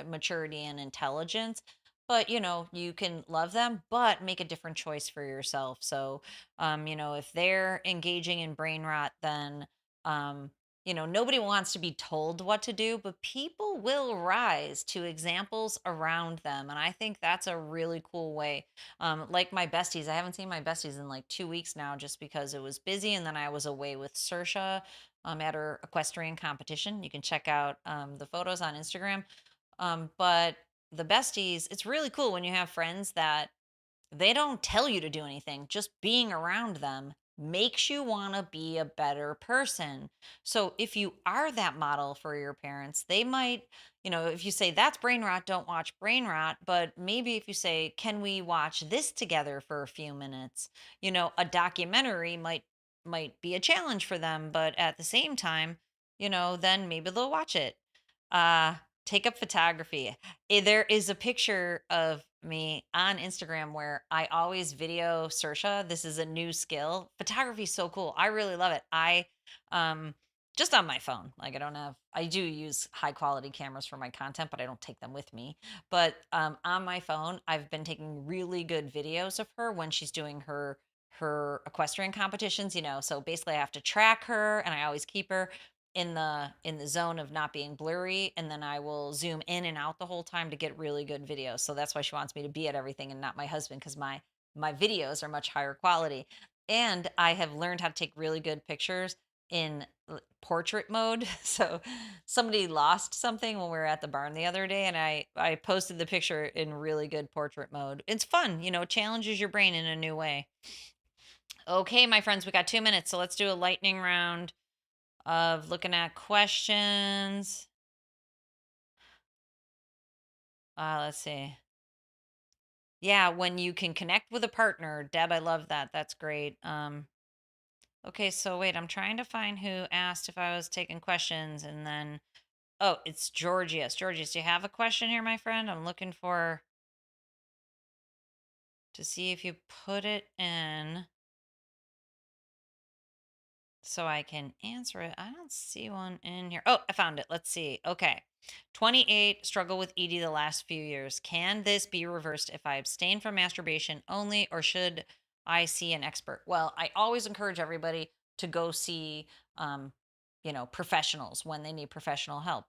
Speaker 1: maturity and intelligence, but you can love them but make a different choice for yourself. So if they're engaging in brain rot, then nobody wants to be told what to do, but people will rise to examples around them, and I think that's a really cool way. Like my besties, I haven't seen my besties in like 2 weeks now just because it was busy, and then I was away with Sersha at her equestrian competition. You can check out the photos on Instagram. But the besties, it's really cool when you have friends that they don't tell you to do anything. Just being around them makes you want to be a better person. So if you are that model for your parents, they might, if you say that's brain rot, don't watch brain rot. But maybe if you say, can we watch this together for a few minutes? A documentary might be a challenge for them, but at the same time, then maybe they'll watch it. Uh, Take up photography. There is a picture of me on Instagram where I always video Sersha. This is a new skill. Photography is so cool. I really love it. I um just on my phone. Like I do use high quality cameras for my content, but I don't take them with me. But on my phone, I've been taking really good videos of her when she's doing her equestrian competitions, so basically I have to track her and I always keep her in the zone of not being blurry, and then I will zoom in and out the whole time to get really good videos. So that's why she wants me to be at everything and not my husband, because my videos are much higher quality. And I have learned how to take really good pictures in portrait mode. So somebody lost something when we were at the barn the other day, and I posted the picture in really good portrait mode. It's fun, challenges your brain in a new way. Okay, my friends, we got 2 minutes, so let's do a lightning round of looking at questions. Let's see. Yeah, when you can connect with a partner. Deb, I love that. That's great. Okay, so wait, I'm trying to find who asked if I was taking questions, and then oh, it's Georgius. Georgius, do you have a question here, my friend? I'm looking for to see if you put it in so I can answer it. I don't see one in here. Oh, I found it. Let's see. Okay. 28, struggle with ED the last few years. Can this be reversed if I abstain from masturbation only, or should I see an expert? Well, I always encourage everybody to go see, professionals when they need professional help.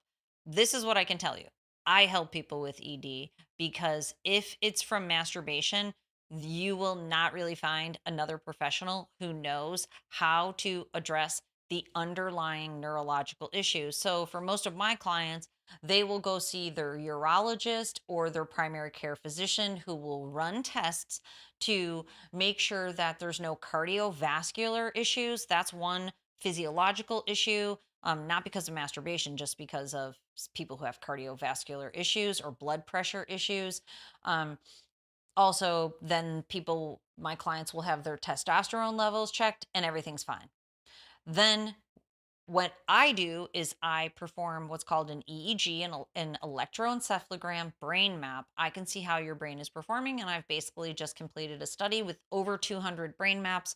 Speaker 1: This is what I can tell you. I help people with ED because if it's from masturbation, you will not really find another professional who knows how to address the underlying neurological issues. So for most of my clients, They will go see their urologist or their primary care physician, who will run tests to make sure that there's no cardiovascular issues. That's one physiological issue, not because of masturbation, just because of people who have cardiovascular issues or blood pressure issues. Um, Also, then my clients will have their testosterone levels checked and everything's fine. Then what I do is I perform what's called an EEG, an electroencephalogram brain map. I can see how your brain is performing, and I've basically just completed a study with over 200 brain maps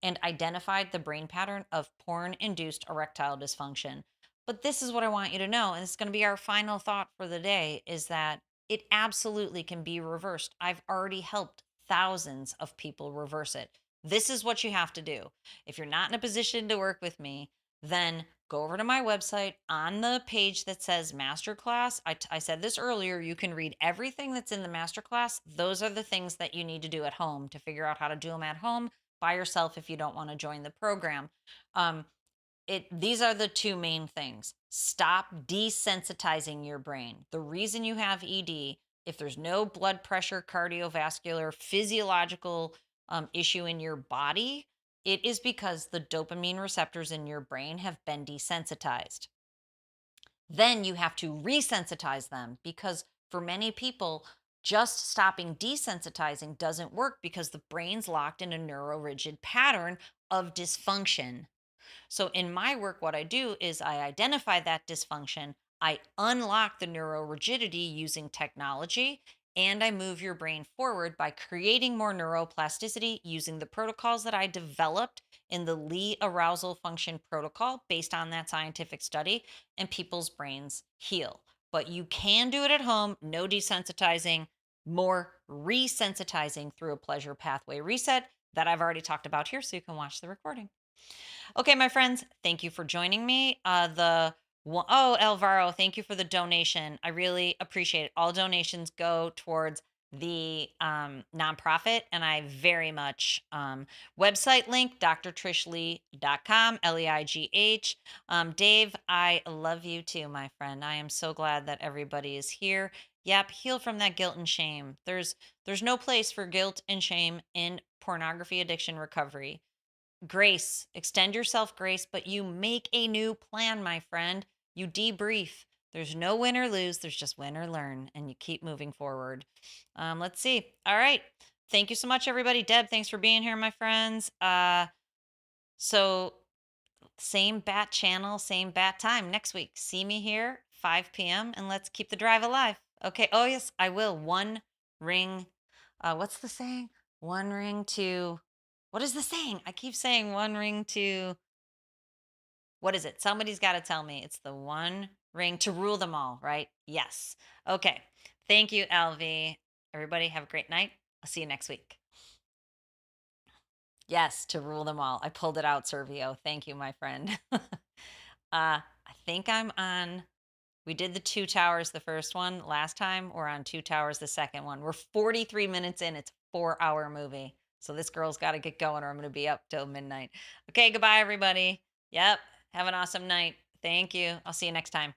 Speaker 1: and identified the brain pattern of porn induced erectile dysfunction. But this is what I want you to know, and it's going to be our final thought for the day, is that it absolutely can be reversed. I've already helped thousands of people reverse it. This is what you have to do. If you're not in a position to work with me, then go over to my website. On the page that says masterclass, I said this earlier, you can read everything that's in the masterclass. Those are the things that you need to do at home to figure out how to do them at home by yourself if you don't want to join the program. Um, these are the two main things. Stop desensitizing your brain. The reason you have ED, if there's no blood pressure, cardiovascular, physiological issue in your body, it is because the dopamine receptors in your brain have been desensitized. Then you have to resensitize them, because for many people, just stopping desensitizing doesn't work because the brain's locked in a neurorigid pattern of dysfunction. So in my work, what I do is I identify that dysfunction, I unlock the neurorigidity using technology, and I move your brain forward by creating more neuroplasticity using the protocols that I developed in the Leigh arousal function protocol based on that scientific study, and people's brains heal. But you can do it at home, no desensitizing, more resensitizing through a pleasure pathway reset that I've already talked about here, so you can watch the recording. Okay, my friends, thank you for joining me. Oh, Alvaro, thank you for the donation. I really appreciate it. All donations go towards the nonprofit, and I very much website link drtrishleigh.com, Leigh. Dave, I love you too, my friend. I am so glad that everybody is here. Yep, heal from that guilt and shame. There's no place for guilt and shame in pornography addiction recovery. Grace, extend yourself grace, but you make a new plan, my friend. You debrief. There's no win or lose, there's just win or learn, and you keep moving forward. Let's see. All right. Thank you so much, everybody. Deb, thanks for being here, my friends. So same bat channel, same bat time next week. See me here, 5 p.m., and let's keep the drive alive. Okay. Oh, yes, I will. One ring. What's the saying? One ring to. What is the saying? I keep saying one ring to. What is it? Somebody's got to tell me. It's the one ring to rule them all, right? Yes. Okay. Thank you, LV. Everybody, have a great night. I'll see you next week. Yes, to rule them all. I pulled it out, Servio. Thank you, my friend. I think I'm on. We did the two towers the first one last time. We're on two towers the second one. We're 43 minutes in. It's a 4-hour movie. So this girl's got to get going, or I'm going to be up till midnight. Okay, goodbye, everybody. Yep. Have an awesome night. Thank you. I'll see you next time.